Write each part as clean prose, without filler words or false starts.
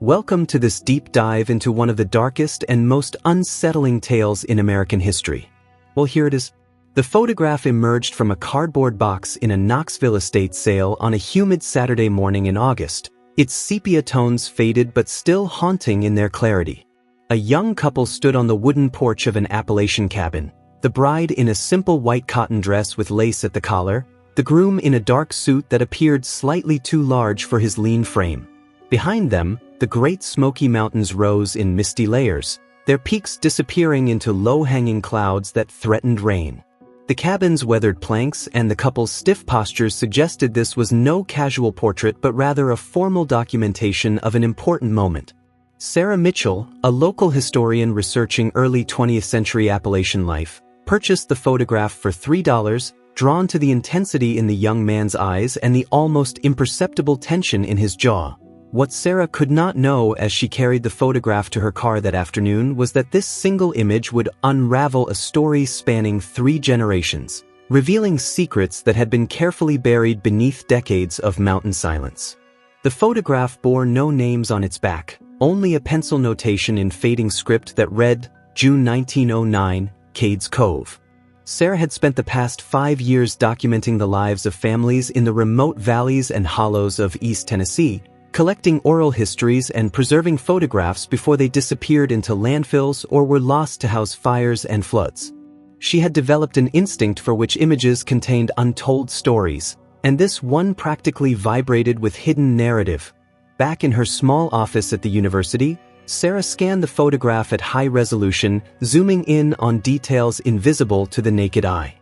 Welcome to this deep dive into one of the darkest and most unsettling tales in American history. Well, here it is. The photograph emerged from a cardboard box in a Knoxville estate sale on a humid Saturday morning in August, its sepia tones faded but still haunting in their clarity. A young couple stood on the wooden porch of an Appalachian cabin, the bride in a simple white cotton dress with lace at the collar, the groom in a dark suit that appeared slightly too large for his lean frame. Behind them, the Great Smoky Mountains rose in misty layers, their peaks disappearing into low-hanging clouds that threatened rain. The cabin's weathered planks and the couple's stiff postures suggested this was no casual portrait but rather a formal documentation of an important moment. Sarah Mitchell, a local historian researching early 20th century Appalachian life, purchased the photograph for $3, drawn to the intensity in the young man's eyes and the almost imperceptible tension in his jaw. What Sarah could not know as she carried the photograph to her car that afternoon was that this single image would unravel a story spanning 3 generations, revealing secrets that had been carefully buried beneath decades of mountain silence. The photograph bore no names on its back, only a pencil notation in fading script that read, June 1909, Cades Cove. Sarah had spent the past 5 years documenting the lives of families in the remote valleys and hollows of East Tennessee, collecting oral histories and preserving photographs before they disappeared into landfills or were lost to house fires and floods. She had developed an instinct for which images contained untold stories, and this one practically vibrated with hidden narrative. Back in her small office at the university, Sarah scanned the photograph at high resolution, zooming in on details invisible to the naked eye.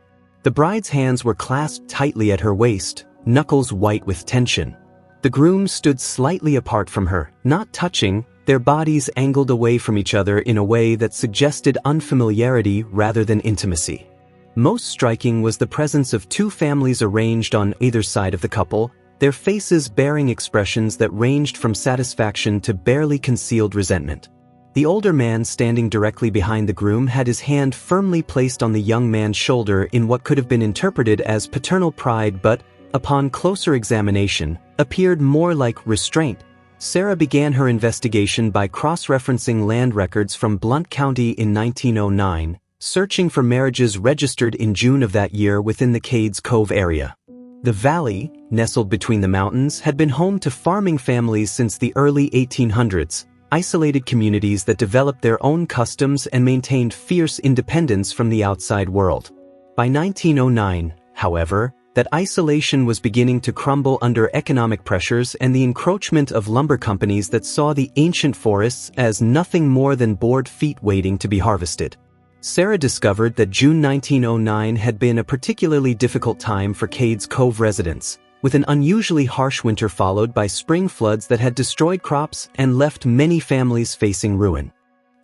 The bride's hands were clasped tightly at her waist, knuckles white with tension. The groom stood slightly apart from her, not touching, their bodies angled away from each other in a way that suggested unfamiliarity rather than intimacy. Most striking was the presence of 2 families arranged on either side of the couple, their faces bearing expressions that ranged from satisfaction to barely concealed resentment. The older man standing directly behind the groom had his hand firmly placed on the young man's shoulder in what could have been interpreted as paternal pride but, upon closer examination, appeared more like restraint. Sarah began her investigation by cross-referencing land records from Blount County in 1909, searching for marriages registered in June of that year within the Cades Cove area. The valley, nestled between the mountains, had been home to farming families since the early 1800s, isolated communities that developed their own customs and maintained fierce independence from the outside world. By 1909, however, that isolation was beginning to crumble under economic pressures and the encroachment of lumber companies that saw the ancient forests as nothing more than board feet waiting to be harvested. Sarah discovered that June 1909 had been a particularly difficult time for Cades Cove residents, with an unusually harsh winter followed by spring floods that had destroyed crops and left many families facing ruin.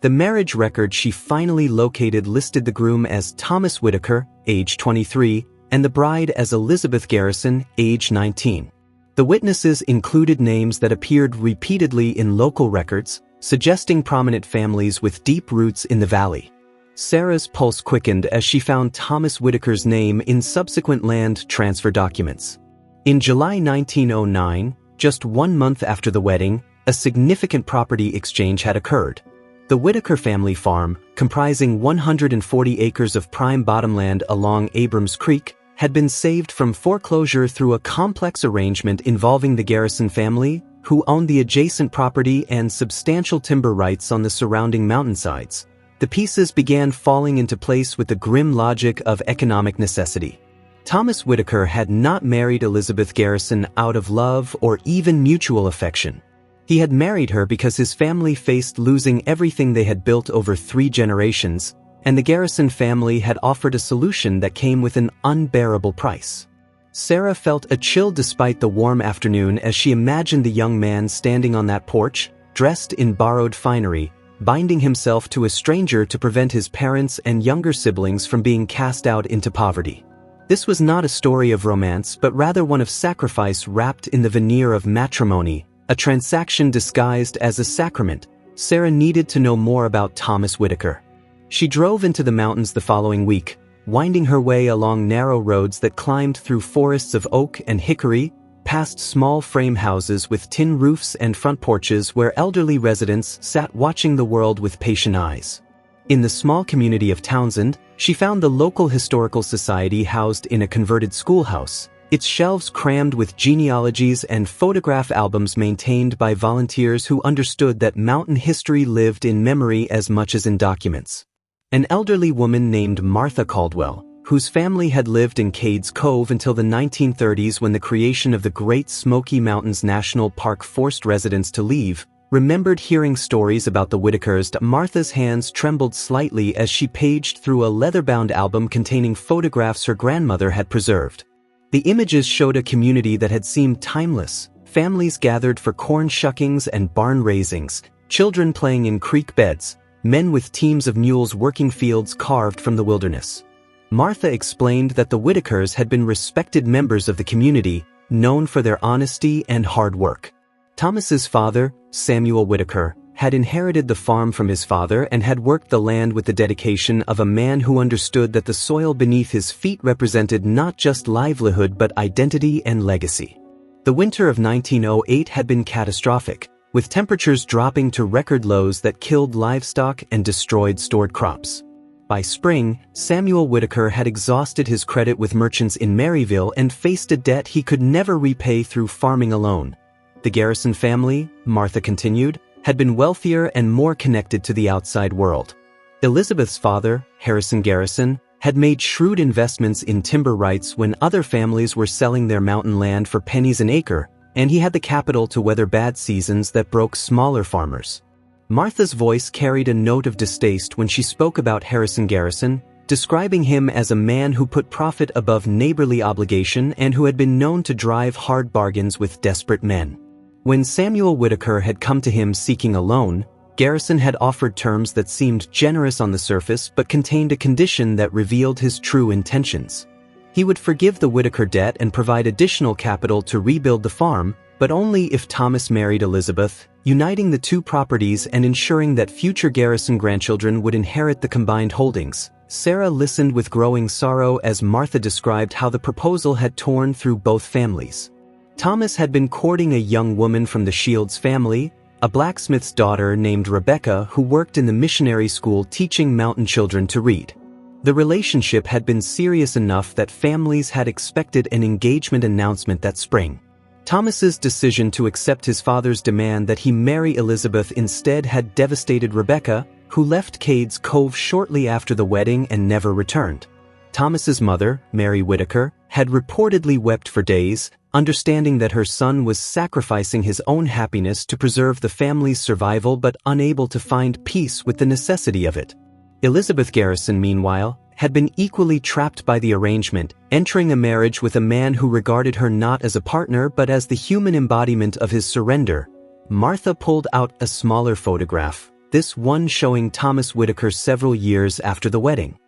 The marriage record she finally located listed the groom as Thomas Whitaker, age 23, and the bride as Elizabeth Garrison, age 19. The witnesses included names that appeared repeatedly in local records, suggesting prominent families with deep roots in the valley. Sarah's pulse quickened as she found Thomas Whitaker's name in subsequent land transfer documents. In July 1909, just 1 month after the wedding, a significant property exchange had occurred. The Whitaker family farm, comprising 140 acres of prime bottomland along Abrams Creek, had been saved from foreclosure through a complex arrangement involving the Garrison family, who owned the adjacent property and substantial timber rights on the surrounding mountainsides. The pieces began falling into place with the grim logic of economic necessity. Thomas Whitaker had not married Elizabeth Garrison out of love or even mutual affection. He had married her because his family faced losing everything they had built over 3 generations, and the Garrison family had offered a solution that came with an unbearable price. Sarah felt a chill despite the warm afternoon as she imagined the young man standing on that porch, dressed in borrowed finery, binding himself to a stranger to prevent his parents and younger siblings from being cast out into poverty. This was not a story of romance but rather one of sacrifice wrapped in the veneer of matrimony, a transaction disguised as a sacrament. Sarah needed to know more about Thomas Whitaker. She drove into the mountains the following week, winding her way along narrow roads that climbed through forests of oak and hickory, past small frame houses with tin roofs and front porches where elderly residents sat watching the world with patient eyes. In the small community of Townsend, she found the local historical society housed in a converted schoolhouse, its shelves crammed with genealogies and photograph albums maintained by volunteers who understood that mountain history lived in memory as much as in documents. An elderly woman named Martha Caldwell, whose family had lived in Cades Cove until the 1930s when the creation of the Great Smoky Mountains National Park forced residents to leave, remembered hearing stories about the Whitakers. Martha's hands trembled slightly as she paged through a leather-bound album containing photographs her grandmother had preserved. The images showed a community that had seemed timeless, families gathered for corn shuckings and barn raisings, children playing in creek beds, men with teams of mules working fields carved from the wilderness. Martha explained that the Whitakers had been respected members of the community, known for their honesty and hard work. Thomas's father, Samuel Whitaker, had inherited the farm from his father and had worked the land with the dedication of a man who understood that the soil beneath his feet represented not just livelihood but identity and legacy. The winter of 1908 had been catastrophic, with temperatures dropping to record lows that killed livestock and destroyed stored crops. By spring, Samuel Whitaker had exhausted his credit with merchants in Maryville and faced a debt he could never repay through farming alone. The Garrison family, Martha continued, had been wealthier and more connected to the outside world. Elizabeth's father, Harrison Garrison, had made shrewd investments in timber rights when other families were selling their mountain land for pennies an acre, and he had the capital to weather bad seasons that broke smaller farmers. Martha's voice carried a note of distaste when she spoke about Harrison Garrison, describing him as a man who put profit above neighborly obligation and who had been known to drive hard bargains with desperate men. When Samuel Whitaker had come to him seeking a loan, Garrison had offered terms that seemed generous on the surface but contained a condition that revealed his true intentions. He would forgive the Whitaker debt and provide additional capital to rebuild the farm, but only if Thomas married Elizabeth, uniting the two properties and ensuring that future Garrison grandchildren would inherit the combined holdings. Sarah listened with growing sorrow as Martha described how the proposal had torn through both families. Thomas had been courting a young woman from the Shields family, a blacksmith's daughter named Rebecca who worked in the missionary school teaching mountain children to read. The relationship had been serious enough that families had expected an engagement announcement that spring. Thomas's decision to accept his father's demand that he marry Elizabeth instead had devastated Rebecca, who left Cades Cove shortly after the wedding and never returned. Thomas's mother, Mary Whitaker, had reportedly wept for days, understanding that her son was sacrificing his own happiness to preserve the family's survival but unable to find peace with the necessity of it. Elizabeth Garrison, meanwhile, had been equally trapped by the arrangement, entering a marriage with a man who regarded her not as a partner but as the human embodiment of his surrender. Martha pulled out a smaller photograph, this one showing Thomas Whitaker several years after the wedding.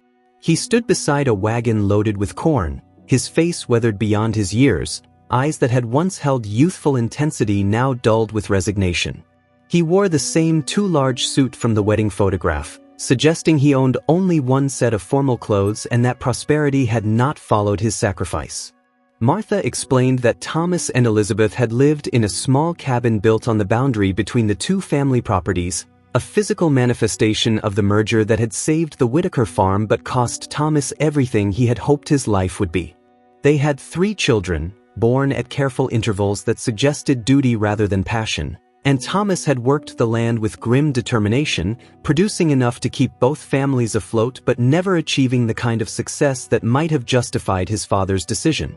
He stood beside a wagon loaded with corn, his face weathered beyond his years, eyes that had once held youthful intensity now dulled with resignation. He wore the same too-large suit from the wedding photograph, suggesting he owned only one set of formal clothes and that prosperity had not followed his sacrifice. Martha explained that Thomas and Elizabeth had lived in a small cabin built on the boundary between the two family properties, a physical manifestation of the merger that had saved the Whitaker farm but cost Thomas everything he had hoped his life would be. They had 3 children, born at careful intervals that suggested duty rather than passion, and Thomas had worked the land with grim determination, producing enough to keep both families afloat but never achieving the kind of success that might have justified his father's decision.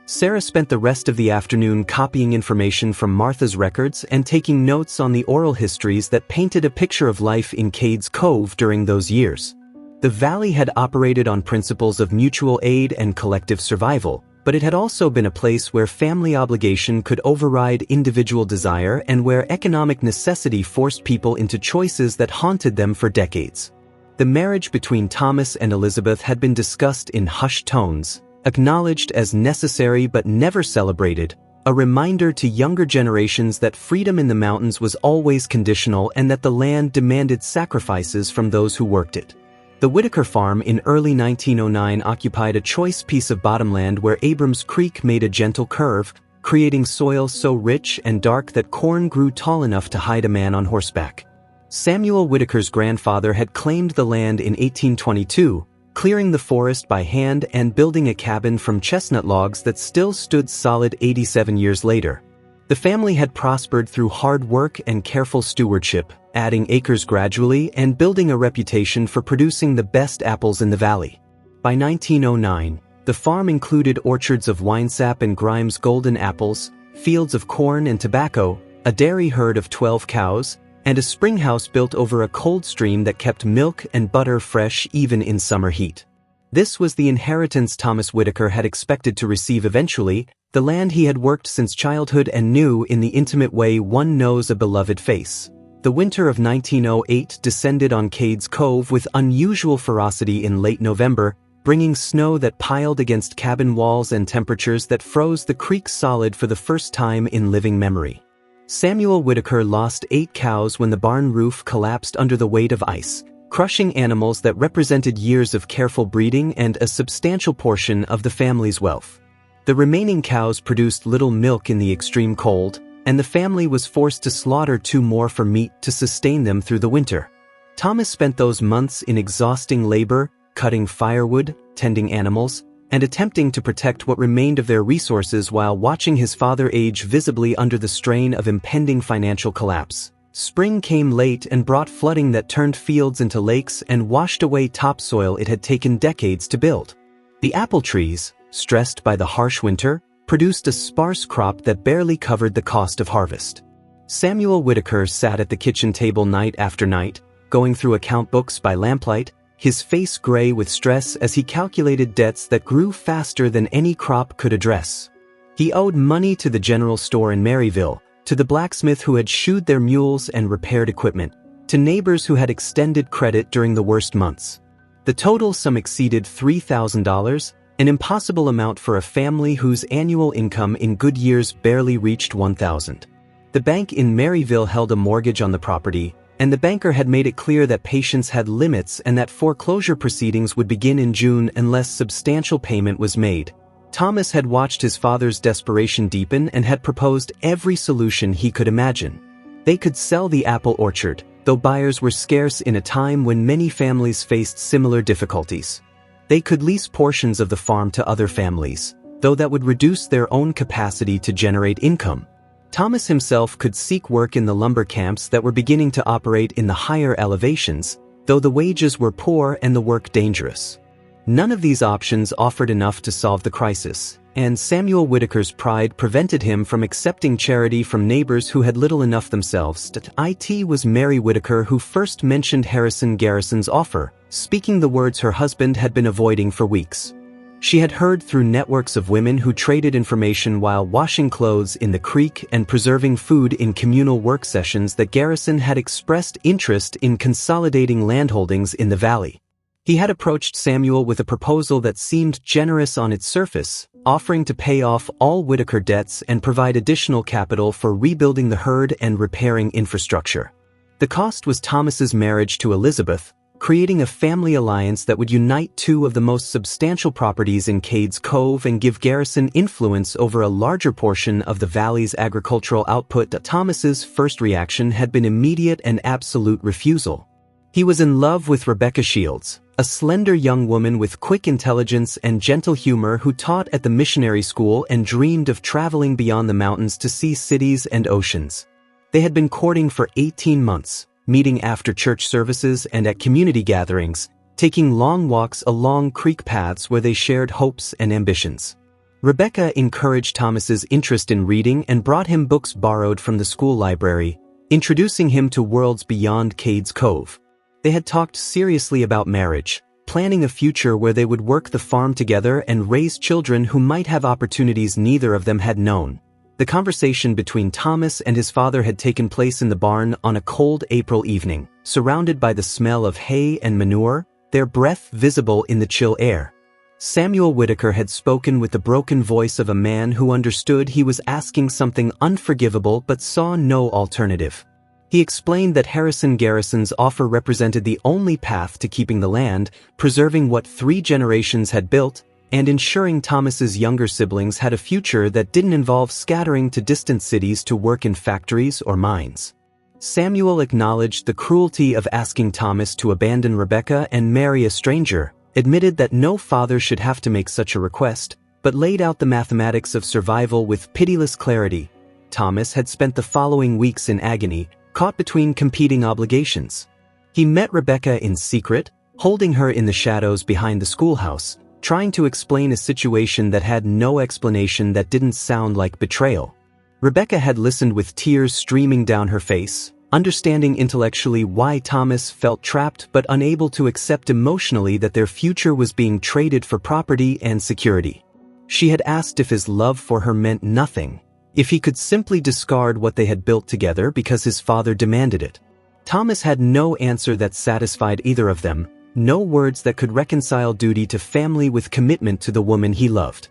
Sarah spent the rest of the afternoon copying information from Martha's records and taking notes on the oral histories that painted a picture of life in Cades Cove during those years. The valley had operated on principles of mutual aid and collective survival, but it had also been a place where family obligation could override individual desire and where economic necessity forced people into choices that haunted them for decades. The marriage between Thomas and Elizabeth had been discussed in hushed tones, acknowledged as necessary but never celebrated, a reminder to younger generations that freedom in the mountains was always conditional and that the land demanded sacrifices from those who worked it. The Whitaker farm in early 1909 occupied a choice piece of bottomland where Abrams Creek made a gentle curve, creating soil so rich and dark that corn grew tall enough to hide a man on horseback. Samuel Whitaker's grandfather had claimed the land in 1822, clearing the forest by hand and building a cabin from chestnut logs that still stood solid 87 years later. The family had prospered through hard work and careful stewardship, adding acres gradually and building a reputation for producing the best apples in the valley. By 1909, the farm included orchards of Winesap and Grimes golden apples, fields of corn and tobacco, a dairy herd of 12 cows, and a spring house built over a cold stream that kept milk and butter fresh even in summer heat. This was the inheritance Thomas Whitaker had expected to receive eventually, the land he had worked since childhood and knew in the intimate way one knows a beloved face. The winter of 1908 descended on Cades Cove with unusual ferocity in late November, bringing snow that piled against cabin walls and temperatures that froze the creek solid for the first time in living memory. Samuel Whitaker lost 8 cows when the barn roof collapsed under the weight of ice, crushing animals that represented years of careful breeding and a substantial portion of the family's wealth. The remaining cows produced little milk in the extreme cold, and the family was forced to slaughter 2 more for meat to sustain them through the winter. Thomas spent those months in exhausting labor, cutting firewood, tending animals, and attempting to protect what remained of their resources while watching his father age visibly under the strain of impending financial collapse. Spring came late and brought flooding that turned fields into lakes and washed away topsoil it had taken decades to build. The apple trees, stressed by the harsh winter, produced a sparse crop that barely covered the cost of harvest. Samuel Whitaker sat at the kitchen table night after night, going through account books by lamplight, his face gray with stress as he calculated debts that grew faster than any crop could address. He owed money to the general store in Maryville, to the blacksmith who had shoed their mules and repaired equipment, to neighbors who had extended credit during the worst months. The total sum exceeded $3,000, an impossible amount for a family whose annual income in good years barely reached $1,000. The bank in Maryville held a mortgage on the property, and the banker had made it clear that patience had limits and that foreclosure proceedings would begin in June unless substantial payment was made. Thomas had watched his father's desperation deepen and had proposed every solution he could imagine. They could sell the apple orchard, though buyers were scarce in a time when many families faced similar difficulties. They could lease portions of the farm to other families, though that would reduce their own capacity to generate income. Thomas himself could seek work in the lumber camps that were beginning to operate in the higher elevations, though the wages were poor and the work dangerous. None of these options offered enough to solve the crisis, and Samuel Whitaker's pride prevented him from accepting charity from neighbors who had little enough themselves. It was Mary Whitaker who first mentioned Harrison Garrison's offer, speaking the words her husband had been avoiding for weeks. She had heard through networks of women who traded information while washing clothes in the creek and preserving food in communal work sessions that Garrison had expressed interest in consolidating landholdings in the valley. He had approached Samuel with a proposal that seemed generous on its surface, offering to pay off all Whitaker debts and provide additional capital for rebuilding the herd and repairing infrastructure. The cost was Thomas's marriage to Elizabeth, creating a family alliance that would unite 2 of the most substantial properties in Cades Cove and give Garrison influence over a larger portion of the valley's agricultural output. Thomas's first reaction had been immediate and absolute refusal. He was in love with Rebecca Shields, a slender young woman with quick intelligence and gentle humor who taught at the missionary school and dreamed of traveling beyond the mountains to see cities and oceans. They had been courting for 18 months, meeting after church services and at community gatherings, taking long walks along creek paths where they shared hopes and ambitions. Rebecca encouraged Thomas's interest in reading and brought him books borrowed from the school library, introducing him to worlds beyond Cades Cove. They had talked seriously about marriage, planning a future where they would work the farm together and raise children who might have opportunities neither of them had known. The conversation between Thomas and his father had taken place in the barn on a cold April evening, surrounded by the smell of hay and manure, their breath visible in the chill air. Samuel Whitaker had spoken with the broken voice of a man who understood he was asking something unforgivable but saw no alternative. He explained that Harrison Garrison's offer represented the only path to keeping the land, preserving what 3 generations had built, and ensuring Thomas's younger siblings had a future that didn't involve scattering to distant cities to work in factories or mines. Samuel acknowledged the cruelty of asking Thomas to abandon Rebecca and marry a stranger, admitted that no father should have to make such a request, but laid out the mathematics of survival with pitiless clarity. Thomas had spent the following weeks in agony, caught between competing obligations. He met Rebecca in secret, holding her in the shadows behind the schoolhouse, trying to explain a situation that had no explanation that didn't sound like betrayal. Rebecca had listened with tears streaming down her face, understanding intellectually why Thomas felt trapped but unable to accept emotionally that their future was being traded for property and security. She had asked if his love for her meant nothing, if he could simply discard what they had built together because his father demanded it. Thomas had no answer that satisfied either of them, no words that could reconcile duty to family with commitment to the woman he loved.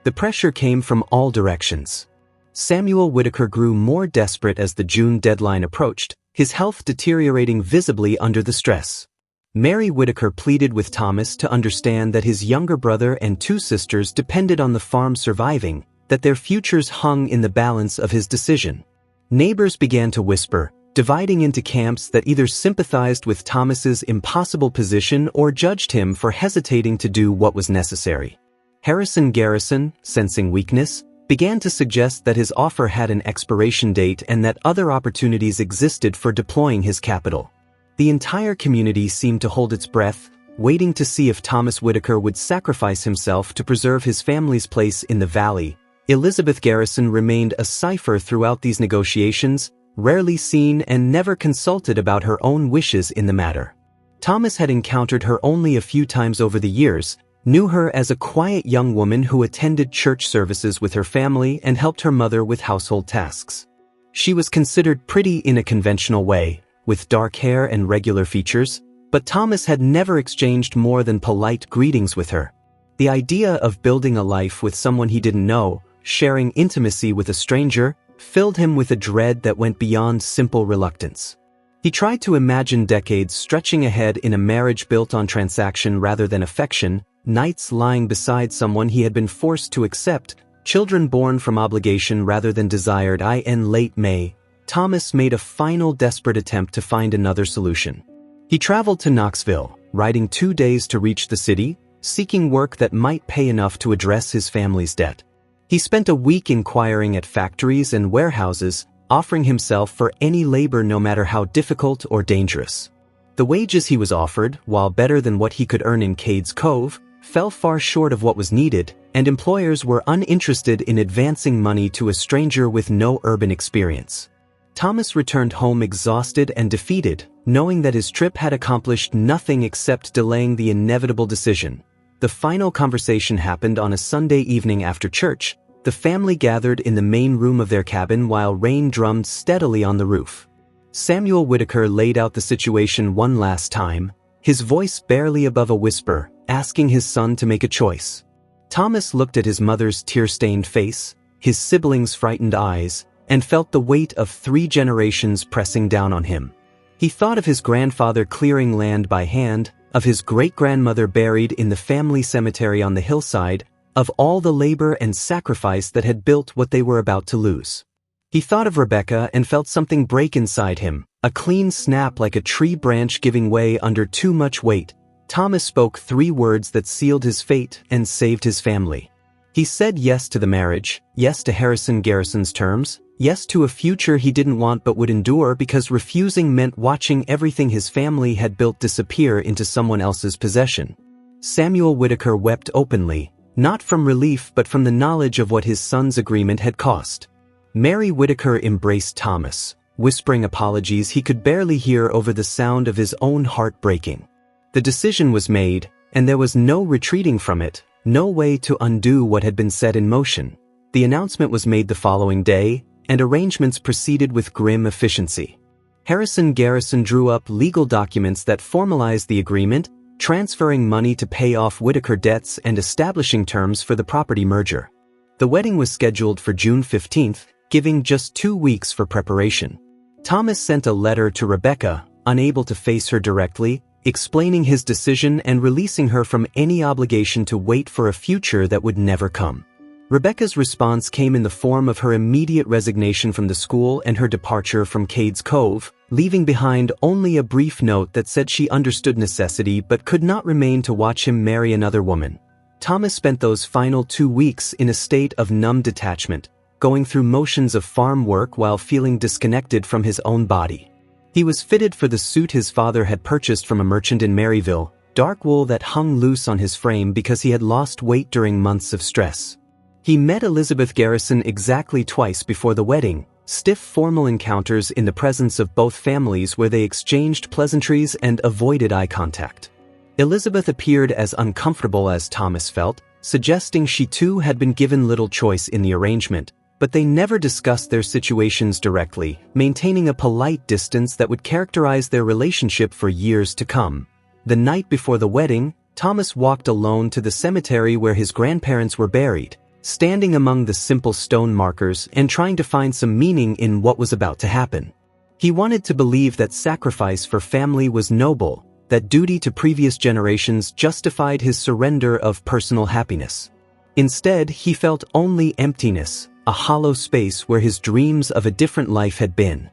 The pressure came from all directions. Samuel Whitaker grew more desperate as the June deadline approached, his health deteriorating visibly under the stress. Mary Whitaker pleaded with Thomas to understand that his younger brother and 2 sisters depended on the farm surviving, that their futures hung in the balance of his decision. Neighbors began to whisper, dividing into camps that either sympathized with Thomas's impossible position or judged him for hesitating to do what was necessary. Harrison Garrison, sensing weakness, began to suggest that his offer had an expiration date and that other opportunities existed for deploying his capital. The entire community seemed to hold its breath, waiting to see if Thomas Whitaker would sacrifice himself to preserve his family's place in the valley. Elizabeth Garrison remained a cipher throughout these negotiations, rarely seen and never consulted about her own wishes in the matter. Thomas had encountered her only a few times over the years, knew her as a quiet young woman who attended church services with her family and helped her mother with household tasks. She was considered pretty in a conventional way, with dark hair and regular features, but Thomas had never exchanged more than polite greetings with her. The idea of building a life with someone he didn't know, sharing intimacy with a stranger, filled him with a dread that went beyond simple reluctance. He tried to imagine decades stretching ahead in a marriage built on transaction rather than affection, nights lying beside someone he had been forced to accept, children born from obligation rather than desired. In late May, Thomas made a final desperate attempt to find another solution. He traveled to Knoxville, riding 2 days to reach the city, seeking work that might pay enough to address his family's debt. He spent a week inquiring at factories and warehouses, offering himself for any labor no matter how difficult or dangerous. The wages he was offered, while better than what he could earn in Cades Cove, fell far short of what was needed, and employers were uninterested in advancing money to a stranger with no urban experience. Thomas returned home exhausted and defeated, knowing that his trip had accomplished nothing except delaying the inevitable decision. The final conversation happened on a Sunday evening after church. The family gathered in the main room of their cabin while rain drummed steadily on the roof. Samuel Whitaker laid out the situation one last time, his voice barely above a whisper, asking his son to make a choice. Thomas looked at his mother's tear-stained face, his siblings' frightened eyes, and felt the weight of 3 generations pressing down on him. He thought of his grandfather clearing land by hand, of his great-grandmother buried in the family cemetery on the hillside, of all the labor and sacrifice that had built what they were about to lose. He thought of Rebecca and felt something break inside him, a clean snap like a tree branch giving way under too much weight. Thomas spoke 3 words that sealed his fate and saved his family. He said yes to the marriage, yes to Harrison Garrison's terms, yes to a future he didn't want but would endure because refusing meant watching everything his family had built disappear into someone else's possession. Samuel Whitaker wept openly, not from relief but from the knowledge of what his son's agreement had cost. Mary Whitaker embraced Thomas, whispering apologies he could barely hear over the sound of his own heart breaking. The decision was made, and there was no retreating from it, no way to undo what had been set in motion. The announcement was made the following day, and arrangements proceeded with grim efficiency. Harrison Garrison drew up legal documents that formalized the agreement, transferring money to pay off Whitaker debts and establishing terms for the property merger. The wedding was scheduled for June 15th, giving just 2 weeks for preparation. Thomas sent a letter to Rebecca, unable to face her directly, explaining his decision and releasing her from any obligation to wait for a future that would never come. Rebecca's response came in the form of her immediate resignation from the school and her departure from Cades Cove, leaving behind only a brief note that said she understood necessity but could not remain to watch him marry another woman. Thomas spent those final 2 weeks in a state of numb detachment, going through motions of farm work while feeling disconnected from his own body. He was fitted for the suit his father had purchased from a merchant in Maryville, dark wool that hung loose on his frame because he had lost weight during months of stress. He met Elizabeth Garrison exactly twice before the wedding, stiff formal encounters in the presence of both families where they exchanged pleasantries and avoided eye contact. Elizabeth appeared as uncomfortable as Thomas felt, suggesting she too had been given little choice in the arrangement, but they never discussed their situations directly, maintaining a polite distance that would characterize their relationship for years to come. The night before the wedding, Thomas walked alone to the cemetery where his grandparents were buried, standing among the simple stone markers and trying to find some meaning in what was about to happen. He wanted to believe that sacrifice for family was noble, that duty to previous generations justified his surrender of personal happiness. Instead, he felt only emptiness, a hollow space where his dreams of a different life had been.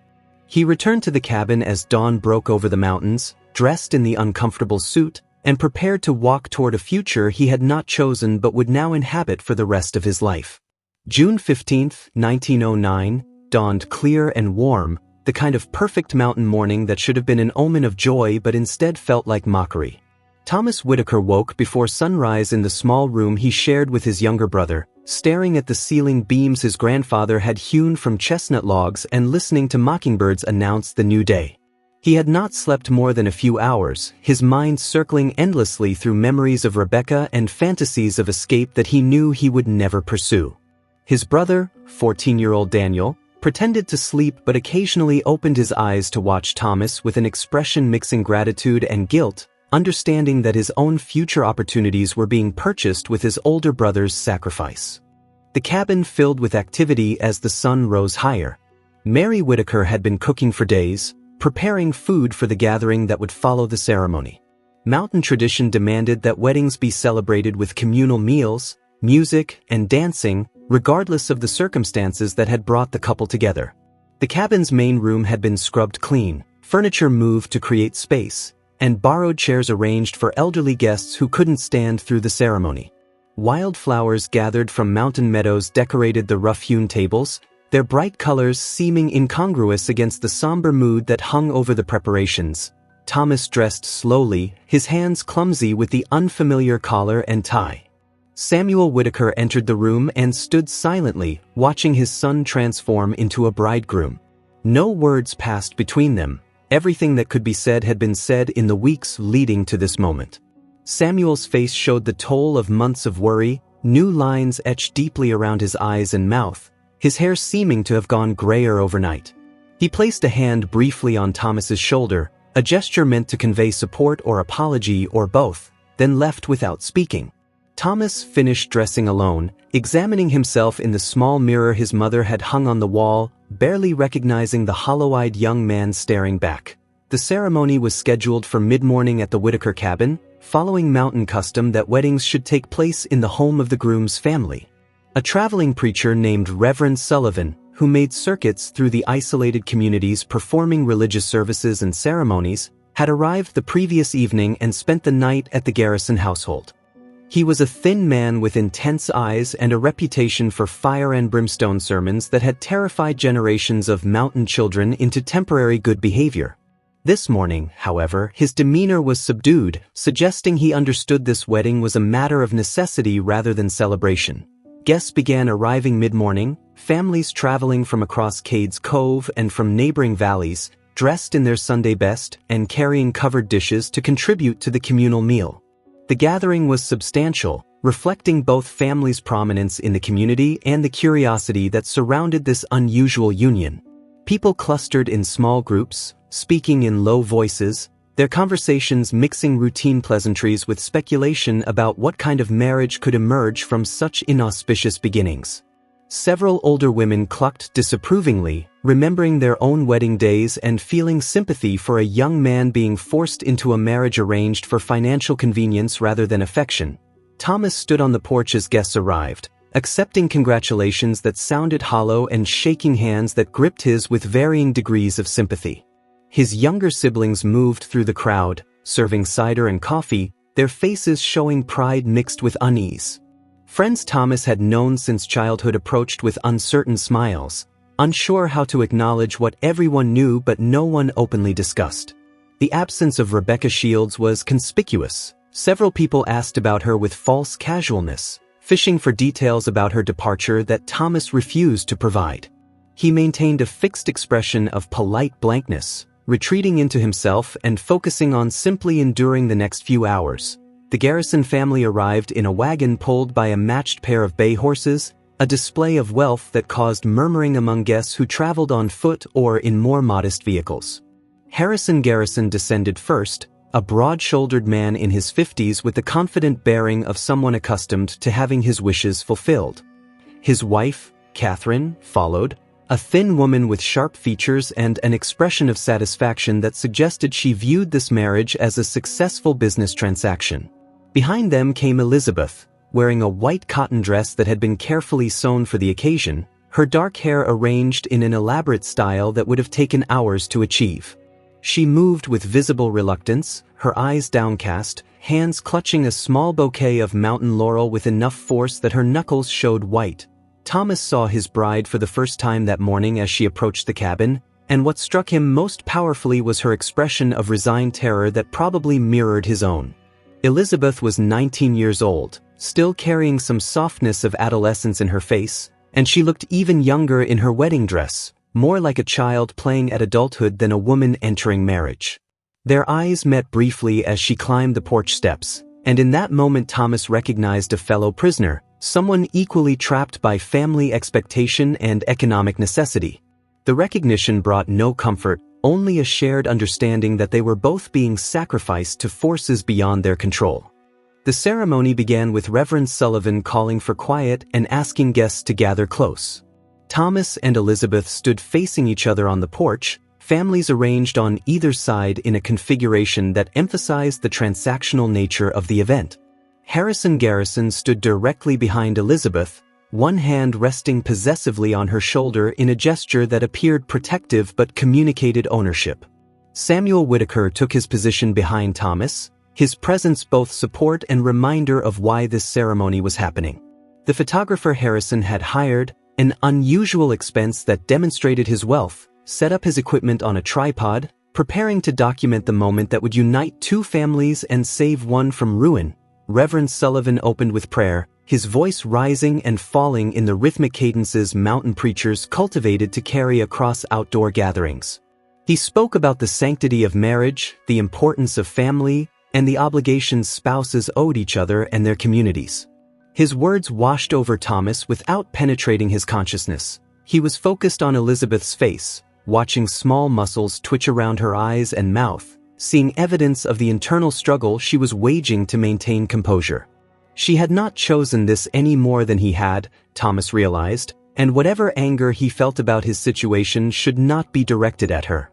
He returned to the cabin as dawn broke over the mountains, dressed in the uncomfortable suit, and prepared to walk toward a future he had not chosen but would now inhabit for the rest of his life. June 15, 1909, dawned clear and warm, the kind of perfect mountain morning that should have been an omen of joy but instead felt like mockery. Thomas Whitaker woke before sunrise in the small room he shared with his younger brother, staring at the ceiling beams his grandfather had hewn from chestnut logs and listening to mockingbirds announce the new day. He had not slept more than a few hours, his mind circling endlessly through memories of Rebecca and fantasies of escape that he knew he would never pursue. His brother, 14-year-old Daniel, pretended to sleep but occasionally opened his eyes to watch Thomas with an expression mixing gratitude and guilt, understanding that his own future opportunities were being purchased with his older brother's sacrifice. The cabin filled with activity as the sun rose higher. Mary Whitaker had been cooking for days, preparing food for the gathering that would follow the ceremony. Mountain tradition demanded that weddings be celebrated with communal meals, music, and dancing, regardless of the circumstances that had brought the couple together. The cabin's main room had been scrubbed clean, furniture moved to create space, and borrowed chairs arranged for elderly guests who couldn't stand through the ceremony. Wildflowers gathered from mountain meadows decorated the rough-hewn tables, their bright colors seeming incongruous against the somber mood that hung over the preparations. Thomas dressed slowly, his hands clumsy with the unfamiliar collar and tie. Samuel Whitaker entered the room and stood silently, watching his son transform into a bridegroom. No words passed between them. Everything that could be said had been said in the weeks leading to this moment. Samuel's face showed the toll of months of worry, new lines etched deeply around his eyes and mouth, his hair seeming to have gone grayer overnight. He placed a hand briefly on Thomas's shoulder, a gesture meant to convey support or apology or both, then left without speaking. Thomas finished dressing alone, examining himself in the small mirror his mother had hung on the wall, barely recognizing the hollow-eyed young man staring back. The ceremony was scheduled for mid-morning at the Whitaker cabin, following mountain custom that weddings should take place in the home of the groom's family. A traveling preacher named Reverend Sullivan, who made circuits through the isolated communities performing religious services and ceremonies, had arrived the previous evening and spent the night at the Garrison household. He was a thin man with intense eyes and a reputation for fire and brimstone sermons that had terrified generations of mountain children into temporary good behavior. This morning, however, his demeanor was subdued, suggesting he understood this wedding was a matter of necessity rather than celebration. Guests began arriving mid-morning, families traveling from across Cades Cove and from neighboring valleys, dressed in their Sunday best and carrying covered dishes to contribute to the communal meal. The gathering was substantial, reflecting both families' prominence in the community and the curiosity that surrounded this unusual union. People clustered in small groups, speaking in low voices, their conversations mixing routine pleasantries with speculation about what kind of marriage could emerge from such inauspicious beginnings. Several older women clucked disapprovingly, remembering their own wedding days and feeling sympathy for a young man being forced into a marriage arranged for financial convenience rather than affection. Thomas stood on the porch as guests arrived, accepting congratulations that sounded hollow and shaking hands that gripped his with varying degrees of sympathy. His younger siblings moved through the crowd, serving cider and coffee, their faces showing pride mixed with unease. Friends Thomas had known since childhood approached with uncertain smiles, unsure how to acknowledge what everyone knew but no one openly discussed. The absence of Rebecca Shields was conspicuous. Several people asked about her with false casualness, fishing for details about her departure that Thomas refused to provide. He maintained a fixed expression of polite blankness, retreating into himself and focusing on simply enduring the next few hours. The Garrison family arrived in a wagon pulled by a matched pair of bay horses, a display of wealth that caused murmuring among guests who traveled on foot or in more modest vehicles. Harrison Garrison descended first, a broad-shouldered man in his 50s with the confident bearing of someone accustomed to having his wishes fulfilled. His wife, Catherine, followed, a thin woman with sharp features and an expression of satisfaction that suggested she viewed this marriage as a successful business transaction. Behind them came Elizabeth, wearing a white cotton dress that had been carefully sewn for the occasion, her dark hair arranged in an elaborate style that would have taken hours to achieve. She moved with visible reluctance, her eyes downcast, hands clutching a small bouquet of mountain laurel with enough force that her knuckles showed white. Thomas saw his bride for the first time that morning as she approached the cabin, and what struck him most powerfully was her expression of resigned terror that probably mirrored his own. Elizabeth was 19 years old, still carrying some softness of adolescence in her face, and she looked even younger in her wedding dress, more like a child playing at adulthood than a woman entering marriage. Their eyes met briefly as she climbed the porch steps, and in that moment Thomas recognized a fellow prisoner, someone equally trapped by family expectation and economic necessity. The recognition brought no comfort, only a shared understanding that they were both being sacrificed to forces beyond their control. The ceremony began with Reverend Sullivan calling for quiet and asking guests to gather close. Thomas and Elizabeth stood facing each other on the porch, families arranged on either side in a configuration that emphasized the transactional nature of the event. Harrison Garrison stood directly behind Elizabeth, one hand resting possessively on her shoulder in a gesture that appeared protective but communicated ownership. Samuel Whitaker took his position behind Thomas, his presence both support and reminder of why this ceremony was happening. The photographer Harrison had hired, an unusual expense that demonstrated his wealth, set up his equipment on a tripod, preparing to document the moment that would unite two families and save one from ruin. Reverend Sullivan opened with prayer, his voice rising and falling in the rhythmic cadences mountain preachers cultivated to carry across outdoor gatherings. He spoke about the sanctity of marriage, the importance of family, and the obligations spouses owed each other and their communities. His words washed over Thomas without penetrating his consciousness. He was focused on Elizabeth's face, watching small muscles twitch around her eyes and mouth, seeing evidence of the internal struggle she was waging to maintain composure. She had not chosen this any more than he had, Thomas realized, and whatever anger he felt about his situation should not be directed at her.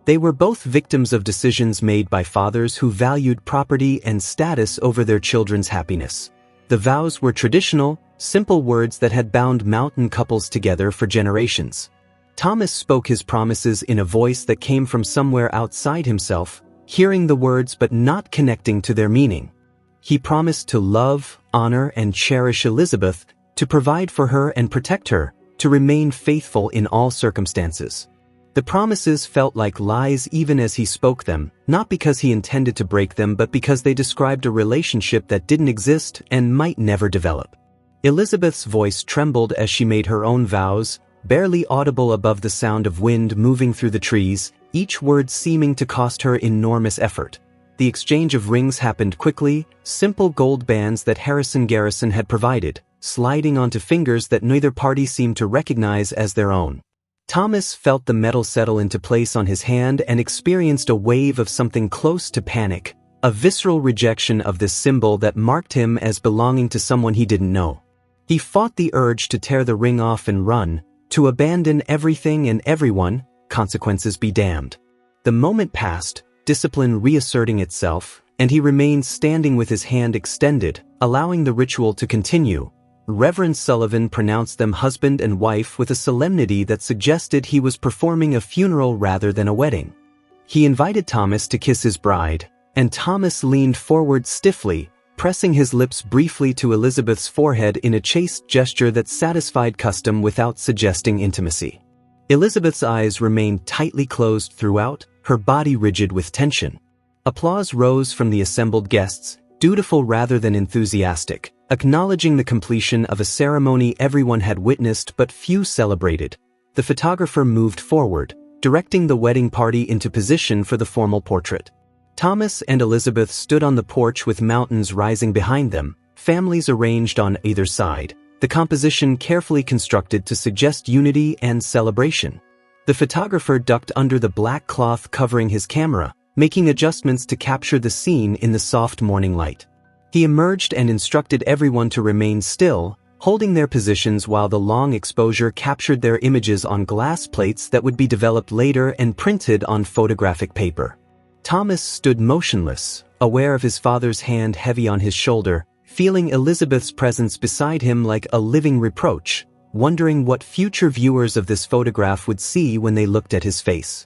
They were both victims of decisions made by fathers who valued property and status over their children's happiness. The vows were traditional, simple words that had bound mountain couples together for generations. Thomas spoke his promises in a voice that came from somewhere outside himself, hearing the words but not connecting to their meaning. He promised to love, honor, and cherish Elizabeth, to provide for her and protect her, to remain faithful in all circumstances. The promises felt like lies even as he spoke them, not because he intended to break them but because they described a relationship that didn't exist and might never develop. Elizabeth's voice trembled as she made her own vows, barely audible above the sound of wind moving through the trees, each word seeming to cost her enormous effort. The exchange of rings happened quickly, simple gold bands that Harrison Garrison had provided, sliding onto fingers that neither party seemed to recognize as their own. Thomas felt the metal settle into place on his hand and experienced a wave of something close to panic, a visceral rejection of this symbol that marked him as belonging to someone he didn't know. He fought the urge to tear the ring off and run, To abandon everything and everyone, consequences be damned. The moment passed, discipline reasserting itself, and he remained standing with his hand extended, allowing the ritual to continue. Reverend Sullivan pronounced them husband and wife with a solemnity that suggested he was performing a funeral rather than a wedding. He invited Thomas to kiss his bride, and Thomas leaned forward stiffly, pressing his lips briefly to Elizabeth's forehead in a chaste gesture that satisfied custom without suggesting intimacy. Elizabeth's eyes remained tightly closed throughout, her body rigid with tension. Applause rose from the assembled guests, dutiful rather than enthusiastic, acknowledging the completion of a ceremony everyone had witnessed but few celebrated. The photographer moved forward, directing the wedding party into position for the formal portrait. Thomas and Elizabeth stood on the porch with mountains rising behind them, families arranged on either side, the composition carefully constructed to suggest unity and celebration. The photographer ducked under the black cloth covering his camera, making adjustments to capture the scene in the soft morning light. He emerged and instructed everyone to remain still, holding their positions while the long exposure captured their images on glass plates that would be developed later and printed on photographic paper. Thomas stood motionless, aware of his father's hand heavy on his shoulder, feeling Elizabeth's presence beside him like a living reproach, wondering what future viewers of this photograph would see when they looked at his face.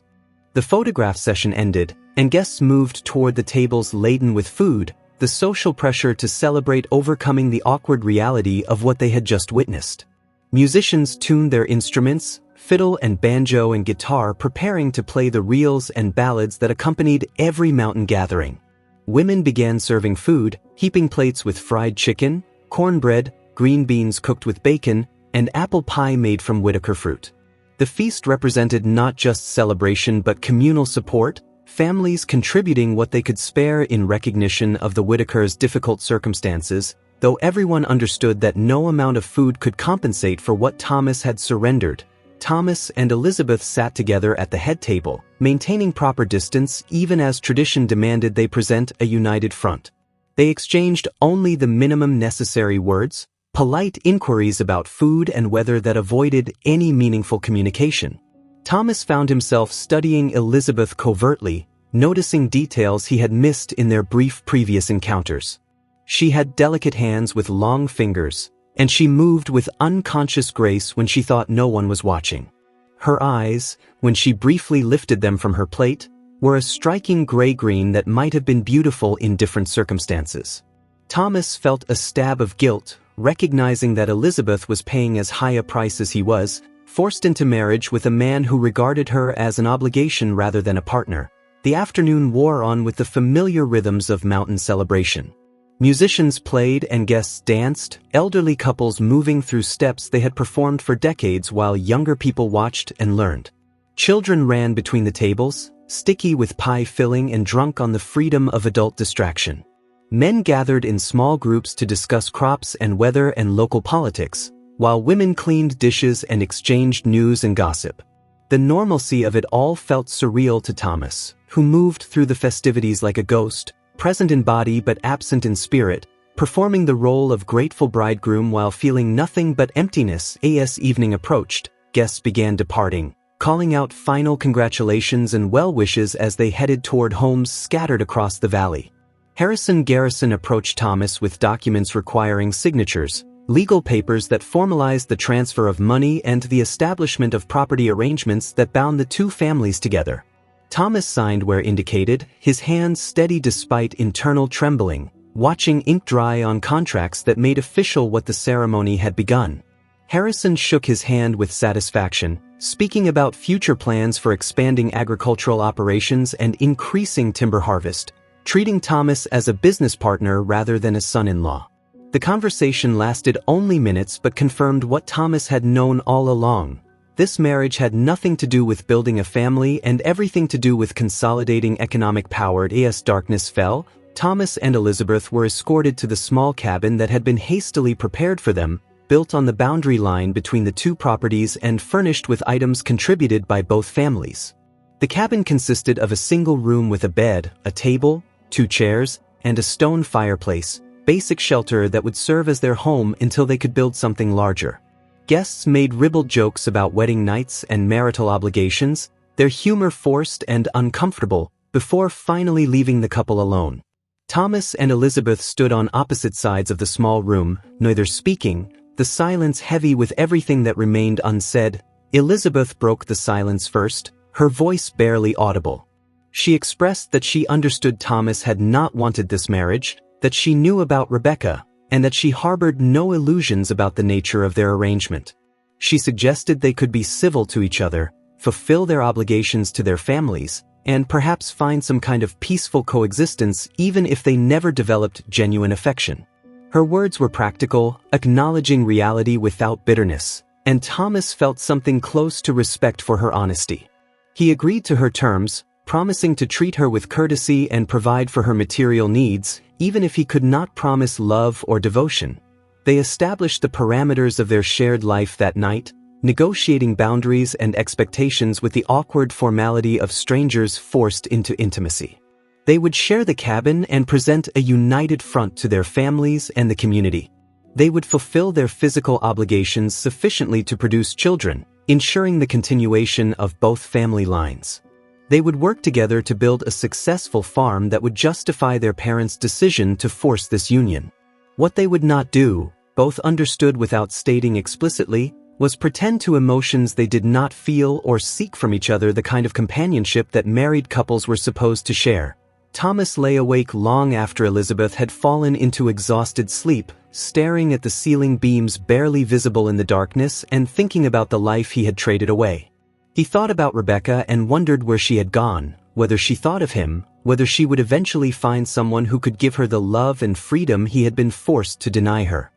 The photograph session ended, and guests moved toward the tables laden with food, the social pressure to celebrate overcoming the awkward reality of what they had just witnessed. Musicians tuned their instruments, fiddle and banjo and guitar preparing to play the reels and ballads that accompanied every mountain gathering. Women began serving food, heaping plates with fried chicken, cornbread, green beans cooked with bacon, and apple pie made from Whitaker fruit. The feast represented not just celebration but communal support, families contributing what they could spare in recognition of the Whitakers' difficult circumstances, though everyone understood that no amount of food could compensate for what Thomas had surrendered. Thomas and Elizabeth sat together at the head table, maintaining proper distance even as tradition demanded they present a united front. They exchanged only the minimum necessary words, polite inquiries about food and weather that avoided any meaningful communication. Thomas found himself studying Elizabeth covertly, noticing details he had missed in their brief previous encounters. She had delicate hands with long fingers, and she moved with unconscious grace when she thought no one was watching. Her eyes, when she briefly lifted them from her plate, were a striking gray-green that might have been beautiful in different circumstances. Thomas felt a stab of guilt, recognizing that Elizabeth was paying as high a price as he was, forced into marriage with a man who regarded her as an obligation rather than a partner. The afternoon wore on with the familiar rhythms of mountain celebration. Musicians played and guests danced, elderly couples moving through steps they had performed for decades while younger people watched and learned. Children ran between the tables, sticky with pie filling and drunk on the freedom of adult distraction. Men gathered in small groups to discuss crops and weather and local politics, while women cleaned dishes and exchanged news and gossip. The normalcy of it all felt surreal to Thomas, who moved through the festivities like a ghost, present in body but absent in spirit, performing the role of grateful bridegroom while feeling nothing but emptiness. As evening approached, guests began departing, calling out final congratulations and well wishes as they headed toward homes scattered across the valley. Harrison Garrison approached Thomas with documents requiring signatures, legal papers that formalized the transfer of money and the establishment of property arrangements that bound the two families together. Thomas signed where indicated, his hands steady despite internal trembling, watching ink dry on contracts that made official what the ceremony had begun. Harrison shook his hand with satisfaction, speaking about future plans for expanding agricultural operations and increasing timber harvest, treating Thomas as a business partner rather than a son-in-law. The conversation lasted only minutes but confirmed what Thomas had known all along. This marriage had nothing to do with building a family and everything to do with consolidating economic power. As darkness fell, Thomas and Elizabeth were escorted to the small cabin that had been hastily prepared for them, built on the boundary line between the two properties and furnished with items contributed by both families. The cabin consisted of a single room with a bed, a table, 2 chairs, and a stone fireplace, basic shelter that would serve as their home until they could build something larger. Guests made ribald jokes about wedding nights and marital obligations, their humor forced and uncomfortable, before finally leaving the couple alone. Thomas and Elizabeth stood on opposite sides of the small room, neither speaking, the silence heavy with everything that remained unsaid. Elizabeth broke the silence first, her voice barely audible. She expressed that she understood Thomas had not wanted this marriage, that she knew about Rebecca, and that she harbored no illusions about the nature of their arrangement. She suggested they could be civil to each other, fulfill their obligations to their families, and perhaps find some kind of peaceful coexistence even if they never developed genuine affection. Her words were practical, acknowledging reality without bitterness, and Thomas felt something close to respect for her honesty. He agreed to her terms, promising to treat her with courtesy and provide for her material needs, even if he could not promise love or devotion. They established the parameters of their shared life that night, negotiating boundaries and expectations with the awkward formality of strangers forced into intimacy. They would share the cabin and present a united front to their families and the community. They would fulfill their physical obligations sufficiently to produce children, ensuring the continuation of both family lines. They would work together to build a successful farm that would justify their parents' decision to force this union. What they would not do, both understood without stating explicitly, was pretend to emotions they did not feel or seek from each other the kind of companionship that married couples were supposed to share. Thomas lay awake long after Elizabeth had fallen into exhausted sleep, staring at the ceiling beams barely visible in the darkness and thinking about the life he had traded away. He thought about Rebecca and wondered where she had gone, whether she thought of him, whether she would eventually find someone who could give her the love and freedom he had been forced to deny her.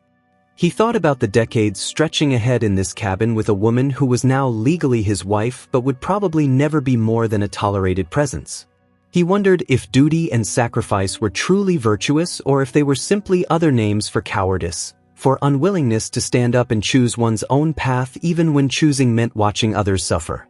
He thought about the decades stretching ahead in this cabin with a woman who was now legally his wife but would probably never be more than a tolerated presence. He wondered if duty and sacrifice were truly virtuous or if they were simply other names for cowardice, for unwillingness to stand up and choose one's own path even when choosing meant watching others suffer.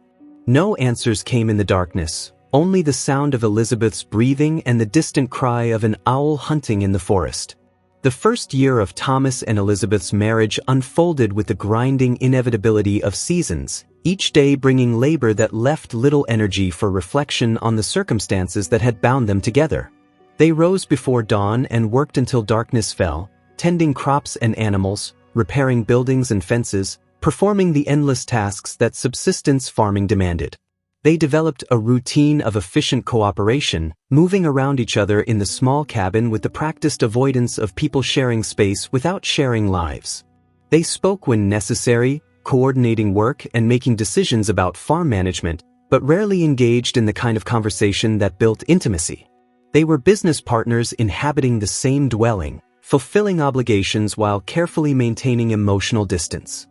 No answers came in the darkness, only the sound of Elizabeth's breathing and the distant cry of an owl hunting in the forest. The first year of Thomas and Elizabeth's marriage unfolded with the grinding inevitability of seasons, each day bringing labor that left little energy for reflection on the circumstances that had bound them together. They rose before dawn and worked until darkness fell, tending crops and animals, repairing buildings and fences, performing the endless tasks that subsistence farming demanded. They developed a routine of efficient cooperation, moving around each other in the small cabin with the practiced avoidance of people sharing space without sharing lives. They spoke when necessary, coordinating work and making decisions about farm management, but rarely engaged in the kind of conversation that built intimacy. They were business partners inhabiting the same dwelling, fulfilling obligations while carefully maintaining emotional distance.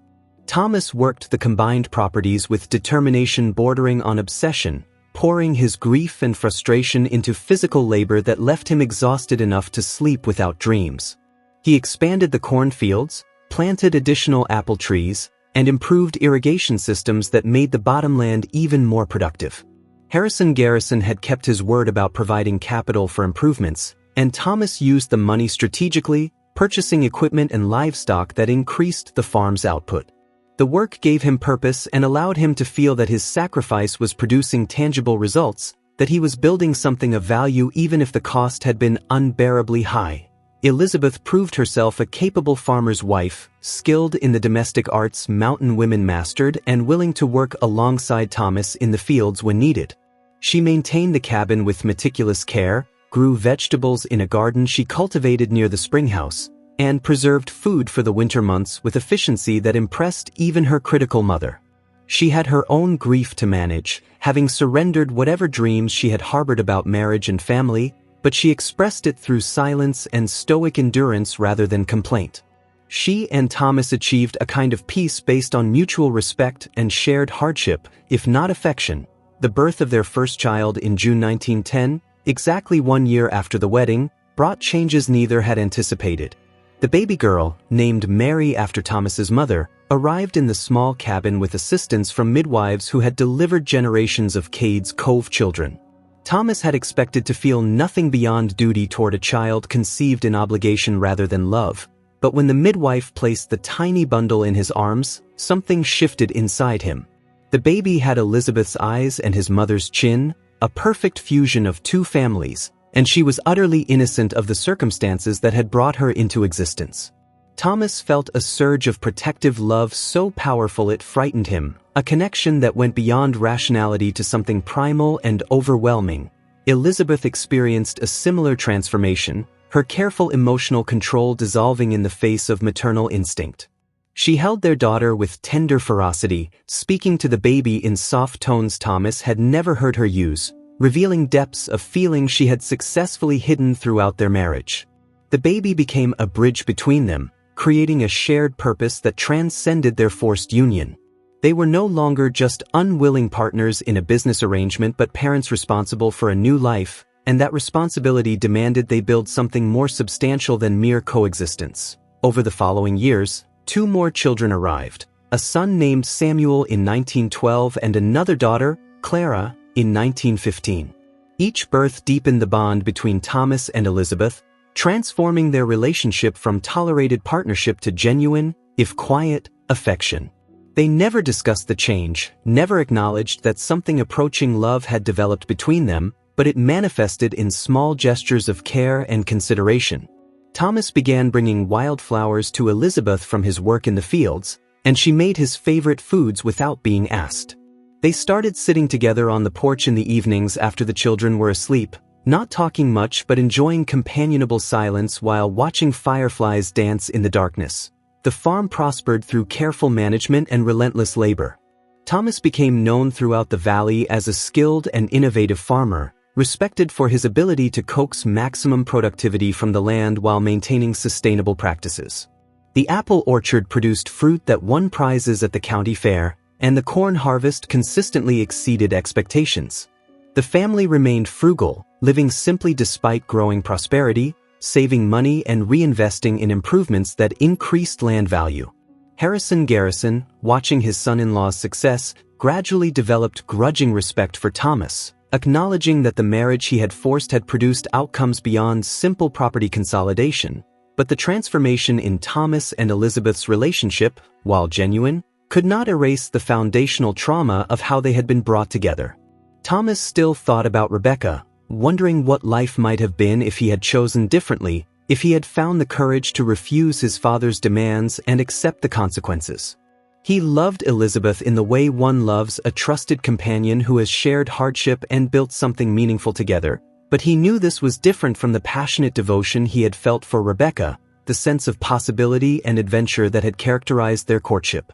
Thomas worked the combined properties with determination bordering on obsession, pouring his grief and frustration into physical labor that left him exhausted enough to sleep without dreams. He expanded the cornfields, planted additional apple trees, and improved irrigation systems that made the bottomland even more productive. Harrison Garrison had kept his word about providing capital for improvements, and Thomas used the money strategically, purchasing equipment and livestock that increased the farm's output. The work gave him purpose and allowed him to feel that his sacrifice was producing tangible results, that he was building something of value even if the cost had been unbearably high. Elizabeth proved herself a capable farmer's wife, skilled in the domestic arts mountain women mastered and willing to work alongside Thomas in the fields when needed. She maintained the cabin with meticulous care, grew vegetables in a garden she cultivated near the springhouse, and preserved food for the winter months with efficiency that impressed even her critical mother. She had her own grief to manage, having surrendered whatever dreams she had harbored about marriage and family, but she expressed it through silence and stoic endurance rather than complaint. She and Thomas achieved a kind of peace based on mutual respect and shared hardship, if not affection. The birth of their first child in June 1910, exactly 1 year after the wedding, brought changes neither had anticipated. The baby girl, named Mary after Thomas's mother, arrived in the small cabin with assistance from midwives who had delivered generations of Cades Cove children. Thomas had expected to feel nothing beyond duty toward a child conceived in obligation rather than love, But when the midwife placed the tiny bundle in his arms, something shifted inside him. The baby had Elizabeth's eyes and his mother's chin, a perfect fusion of two families, and she was utterly innocent of the circumstances that had brought her into existence. Thomas felt a surge of protective love so powerful it frightened him, a connection that went beyond rationality to something primal and overwhelming. Elizabeth experienced a similar transformation, her careful emotional control dissolving in the face of maternal instinct. She held their daughter with tender ferocity, speaking to the baby in soft tones Thomas had never heard her use, revealing depths of feeling she had successfully hidden throughout their marriage. The baby became a bridge between them, creating a shared purpose that transcended their forced union. They were no longer just unwilling partners in a business arrangement but parents responsible for a new life, and that responsibility demanded they build something more substantial than mere coexistence. Over the following years, 2 more children arrived, a son named Samuel in 1912 and another daughter, Clara, in 1915. Each birth deepened the bond between Thomas and Elizabeth, transforming their relationship from tolerated partnership to genuine, if quiet, affection. They never discussed the change, never acknowledged that something approaching love had developed between them, but it manifested in small gestures of care and consideration. Thomas began bringing wildflowers to Elizabeth from his work in the fields, and she made his favorite foods without being asked. They started sitting together on the porch in the evenings after the children were asleep, not talking much but enjoying companionable silence while watching fireflies dance in the darkness. The farm prospered through careful management and relentless labor. Thomas became known throughout the valley as a skilled and innovative farmer, respected for his ability to coax maximum productivity from the land while maintaining sustainable practices. The apple orchard produced fruit that won prizes at the county fair, and the corn harvest consistently exceeded expectations. The family remained frugal, living simply despite growing prosperity, saving money and reinvesting in improvements that increased land value. Harrison Garrison, watching his son-in-law's success, gradually developed grudging respect for Thomas, acknowledging that the marriage he had forced had produced outcomes beyond simple property consolidation. But the transformation in Thomas and Elizabeth's relationship, while genuine, could not erase the foundational trauma of how they had been brought together. Thomas still thought about Rebecca, wondering what life might have been if he had chosen differently, if he had found the courage to refuse his father's demands and accept the consequences. He loved Elizabeth in the way one loves a trusted companion who has shared hardship and built something meaningful together, but he knew this was different from the passionate devotion he had felt for Rebecca, the sense of possibility and adventure that had characterized their courtship.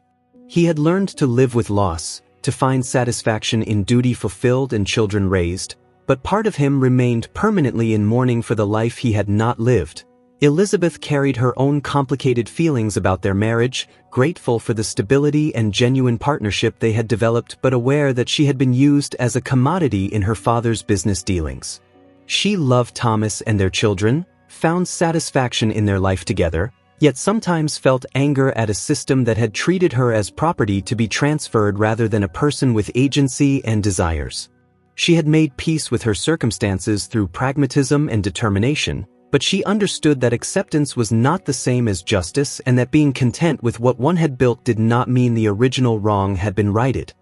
He had learned to live with loss, to find satisfaction in duty fulfilled and children raised, but part of him remained permanently in mourning for the life he had not lived. Elizabeth carried her own complicated feelings about their marriage, grateful for the stability and genuine partnership they had developed but aware that she had been used as a commodity in her father's business dealings. She loved Thomas and their children, found satisfaction in their life together, yet sometimes felt anger at a system that had treated her as property to be transferred rather than a person with agency and desires. She had made peace with her circumstances through pragmatism and determination, but she understood that acceptance was not the same as justice and that being content with what one had built did not mean the original wrong had been righted.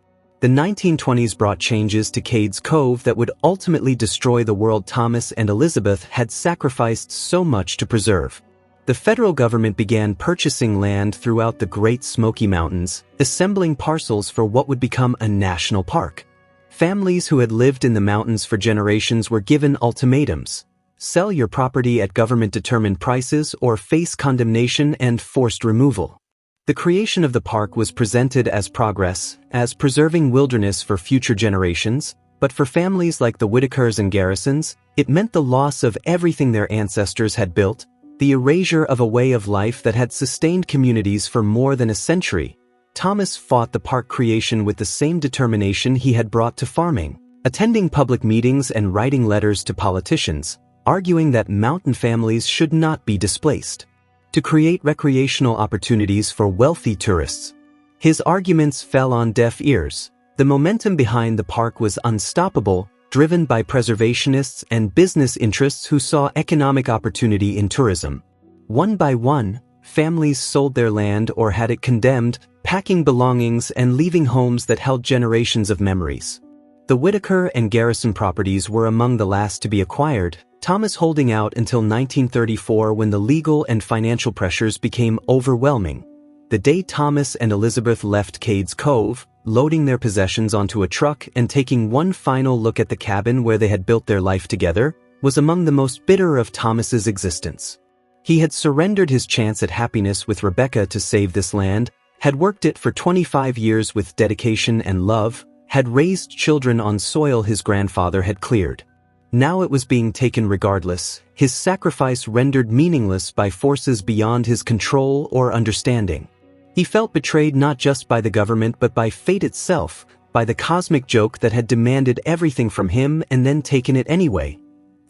The 1920s brought changes to Cades Cove that would ultimately destroy the world Thomas and Elizabeth had sacrificed so much to preserve. The federal government began purchasing land throughout the Great Smoky Mountains, assembling parcels for what would become a national park. Families who had lived in the mountains for generations were given ultimatums: sell your property at government-determined prices or face condemnation and forced removal. The creation of the park was presented as progress, as preserving wilderness for future generations, but for families like the Whitakers and Garrisons, it meant the loss of everything their ancestors had built, the erasure of a way of life that had sustained communities for more than a century. Thomas fought the park creation with the same determination he had brought to farming, attending public meetings and writing letters to politicians, arguing that mountain families should not be displaced, to create recreational opportunities for wealthy tourists. His arguments fell on deaf ears. The momentum behind the park was unstoppable, driven by preservationists and business interests who saw economic opportunity in tourism. One by one, families sold their land or had it condemned, packing belongings and leaving homes that held generations of memories. The Whitaker and Garrison properties were among the last to be acquired, Thomas holding out until 1934 when the legal and financial pressures became overwhelming. The day Thomas and Elizabeth left Cades Cove, loading their possessions onto a truck and taking one final look at the cabin where they had built their life together, was among the most bitter of Thomas's existence. He had surrendered his chance at happiness with Rebecca to save this land, had worked it for 25 years with dedication and love, had raised children on soil his grandfather had cleared. Now it was being taken regardless, his sacrifice rendered meaningless by forces beyond his control or understanding. He felt betrayed not just by the government but by fate itself, by the cosmic joke that had demanded everything from him and then taken it anyway.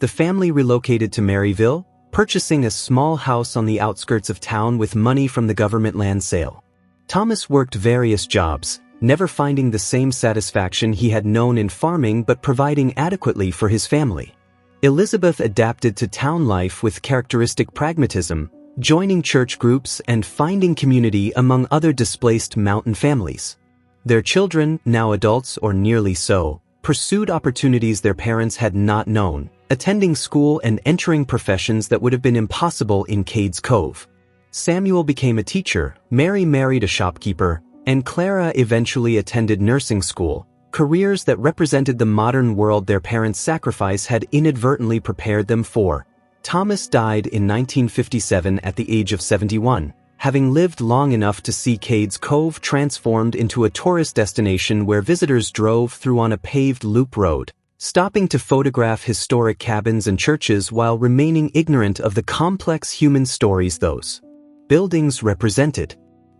The family relocated to Maryville, purchasing a small house on the outskirts of town with money from the government land sale. Thomas worked various jobs, never finding the same satisfaction he had known in farming but providing adequately for his family. Elizabeth adapted to town life with characteristic pragmatism, joining church groups and finding community among other displaced mountain families. Their children, now adults or nearly so, pursued opportunities their parents had not known, attending school and entering professions that would have been impossible in Cades Cove. Samuel became a teacher, Mary married a shopkeeper, and Clara eventually attended nursing school, careers that represented the modern world their parents' sacrifice had inadvertently prepared them for. Thomas died in 1957 at the age of 71, having lived long enough to see Cades Cove transformed into a tourist destination where visitors drove through on a paved loop road, stopping to photograph historic cabins and churches while remaining ignorant of the complex human stories those buildings represented.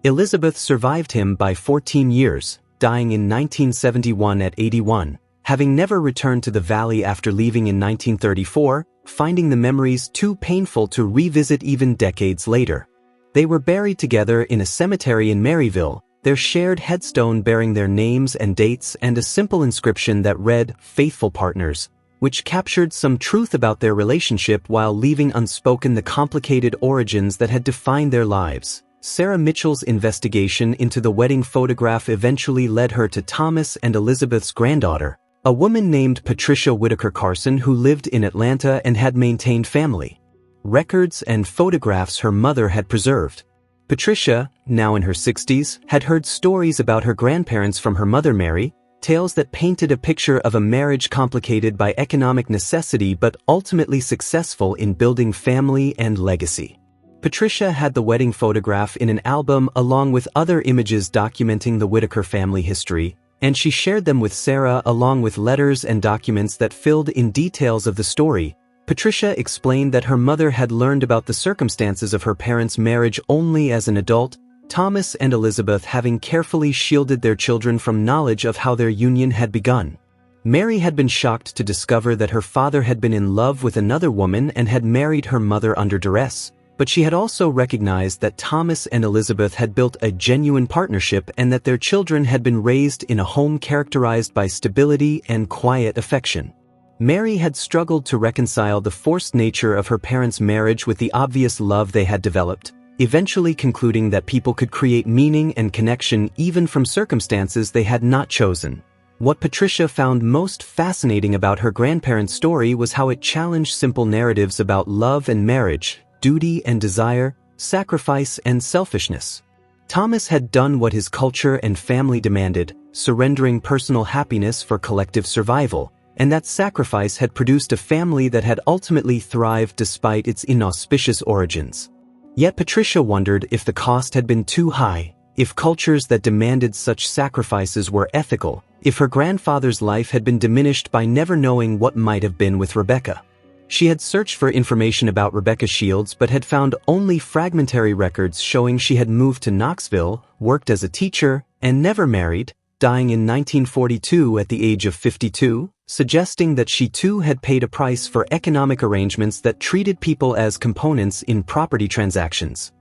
Elizabeth survived him by 14 years, dying in 1971 at 81, having never returned to the valley after leaving in 1934, finding the memories too painful to revisit even decades later. They were buried together in a cemetery in Maryville, their shared headstone bearing their names and dates and a simple inscription that read, "Faithful Partners," which captured some truth about their relationship while leaving unspoken the complicated origins that had defined their lives. Sarah Mitchell's investigation into the wedding photograph eventually led her to Thomas and Elizabeth's granddaughter, a woman named Patricia Whitaker Carson who lived in Atlanta and had maintained family records and photographs her mother had preserved. Patricia, now in her 60s, had heard stories about her grandparents from her mother Mary, tales that painted a picture of a marriage complicated by economic necessity but ultimately successful in building family and legacy. Patricia had the wedding photograph in an album along with other images documenting the Whitaker family history, and she shared them with Sarah along with letters and documents that filled in details of the story. Patricia explained that her mother had learned about the circumstances of her parents' marriage only as an adult, Thomas and Elizabeth having carefully shielded their children from knowledge of how their union had begun. Mary had been shocked to discover that her father had been in love with another woman and had married her mother under duress, but she had also recognized that Thomas and Elizabeth had built a genuine partnership and that their children had been raised in a home characterized by stability and quiet affection. Mary had struggled to reconcile the forced nature of her parents' marriage with the obvious love they had developed, eventually concluding that people could create meaning and connection even from circumstances they had not chosen. What Patricia found most fascinating about her grandparents' story was how it challenged simple narratives about love and marriage, duty and desire, sacrifice and selfishness. Thomas had done what his culture and family demanded, surrendering personal happiness for collective survival, and that sacrifice had produced a family that had ultimately thrived despite its inauspicious origins. Yet Patricia wondered if the cost had been too high, if cultures that demanded such sacrifices were ethical, if her grandfather's life had been diminished by never knowing what might have been with Rebecca. She had searched for information about Rebecca Shields but had found only fragmentary records showing she had moved to Knoxville, worked as a teacher, and never married, dying in 1942 at the age of 52, suggesting that she too had paid a price for economic arrangements that treated people as components in property transactions.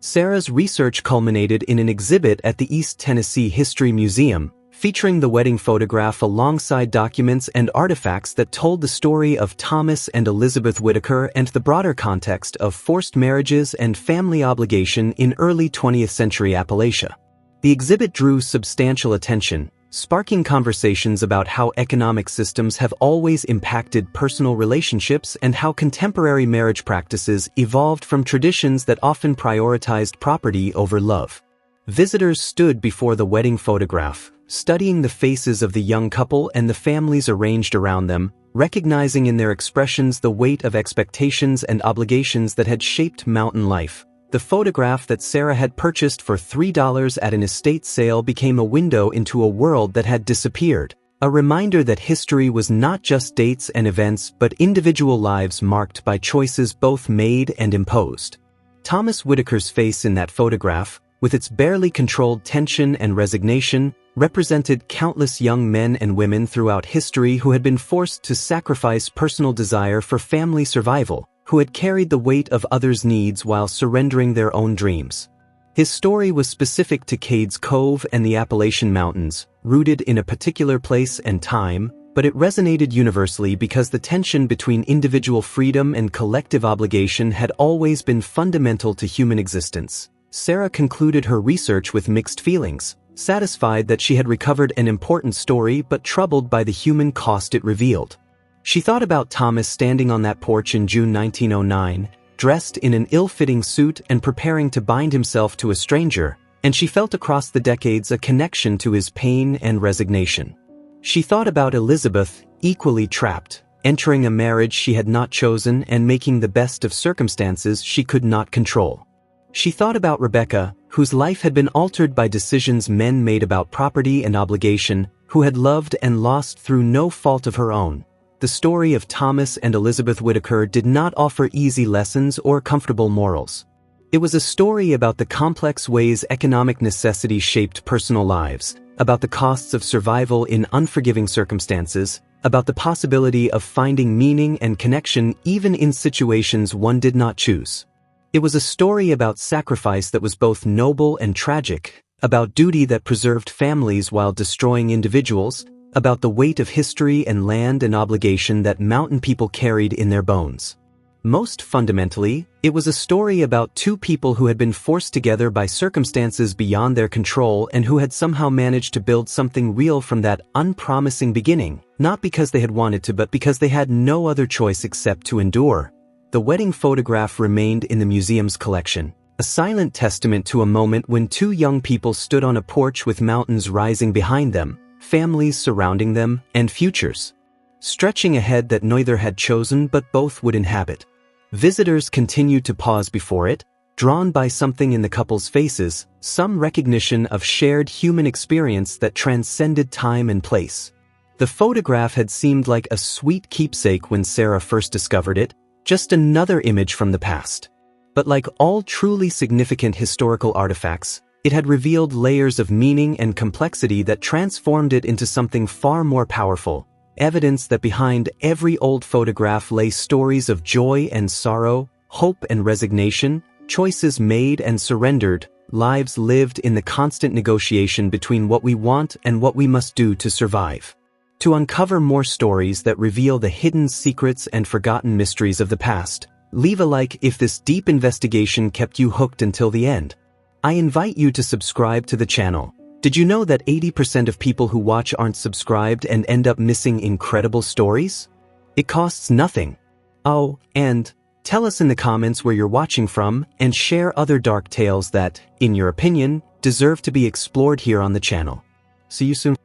Sarah's research culminated in an exhibit at the East Tennessee History Museum, featuring the wedding photograph alongside documents and artifacts that told the story of Thomas and Elizabeth Whitaker and the broader context of forced marriages and family obligation in early 20th century Appalachia. The exhibit drew substantial attention, sparking conversations about how economic systems have always impacted personal relationships and how contemporary marriage practices evolved from traditions that often prioritized property over love. Visitors stood before the wedding photograph, studying the faces of the young couple and the families arranged around them, recognizing in their expressions the weight of expectations and obligations that had shaped mountain life. The photograph that Sarah had purchased for $3 at an estate sale became a window into a world that had disappeared, a reminder that history was not just dates and events but individual lives marked by choices both made and imposed. Thomas Whitaker's face in that photograph, with its barely controlled tension and resignation, represented countless young men and women throughout history who had been forced to sacrifice personal desire for family survival, who had carried the weight of others' needs while surrendering their own dreams. His story was specific to Cades Cove and the Appalachian Mountains, rooted in a particular place and time, but it resonated universally because the tension between individual freedom and collective obligation had always been fundamental to human existence. Sarah concluded her research with mixed feelings, satisfied that she had recovered an important story but troubled by the human cost it revealed. She thought about Thomas standing on that porch in June 1909, dressed in an ill-fitting suit and preparing to bind himself to a stranger, and she felt across the decades a connection to his pain and resignation. She thought about Elizabeth, equally trapped, entering a marriage she had not chosen and making the best of circumstances she could not control. She thought about Rebecca, whose life had been altered by decisions men made about property and obligation, who had loved and lost through no fault of her own. The story of Thomas and Elizabeth Whitaker did not offer easy lessons or comfortable morals. It was a story about the complex ways economic necessity shaped personal lives, about the costs of survival in unforgiving circumstances, about the possibility of finding meaning and connection even in situations one did not choose. It was a story about sacrifice that was both noble and tragic, about duty that preserved families while destroying individuals, about the weight of history and land and obligation that mountain people carried in their bones. Most fundamentally, it was a story about two people who had been forced together by circumstances beyond their control and who had somehow managed to build something real from that unpromising beginning, not because they had wanted to but because they had no other choice except to endure. The wedding photograph remained in the museum's collection, a silent testament to a moment when two young people stood on a porch with mountains rising behind them, families surrounding them, and futures stretching ahead that neither had chosen but both would inhabit. Visitors continued to pause before it, drawn by something in the couple's faces, some recognition of shared human experience that transcended time and place. The photograph had seemed like a sweet keepsake when Sarah first discovered it, just another image from the past. But like all truly significant historical artifacts, it had revealed layers of meaning and complexity that transformed it into something far more powerful, evidence that behind every old photograph lay stories of joy and sorrow, hope and resignation, choices made and surrendered, lives lived in the constant negotiation between what we want and what we must do to survive. To uncover more stories that reveal the hidden secrets and forgotten mysteries of the past, leave a like if this deep investigation kept you hooked until the end. I invite you to subscribe to the channel. Did you know that 80% of people who watch aren't subscribed and end up missing incredible stories? It costs nothing. Oh, and tell us in the comments where you're watching from and share other dark tales that, in your opinion, deserve to be explored here on the channel. See you soon.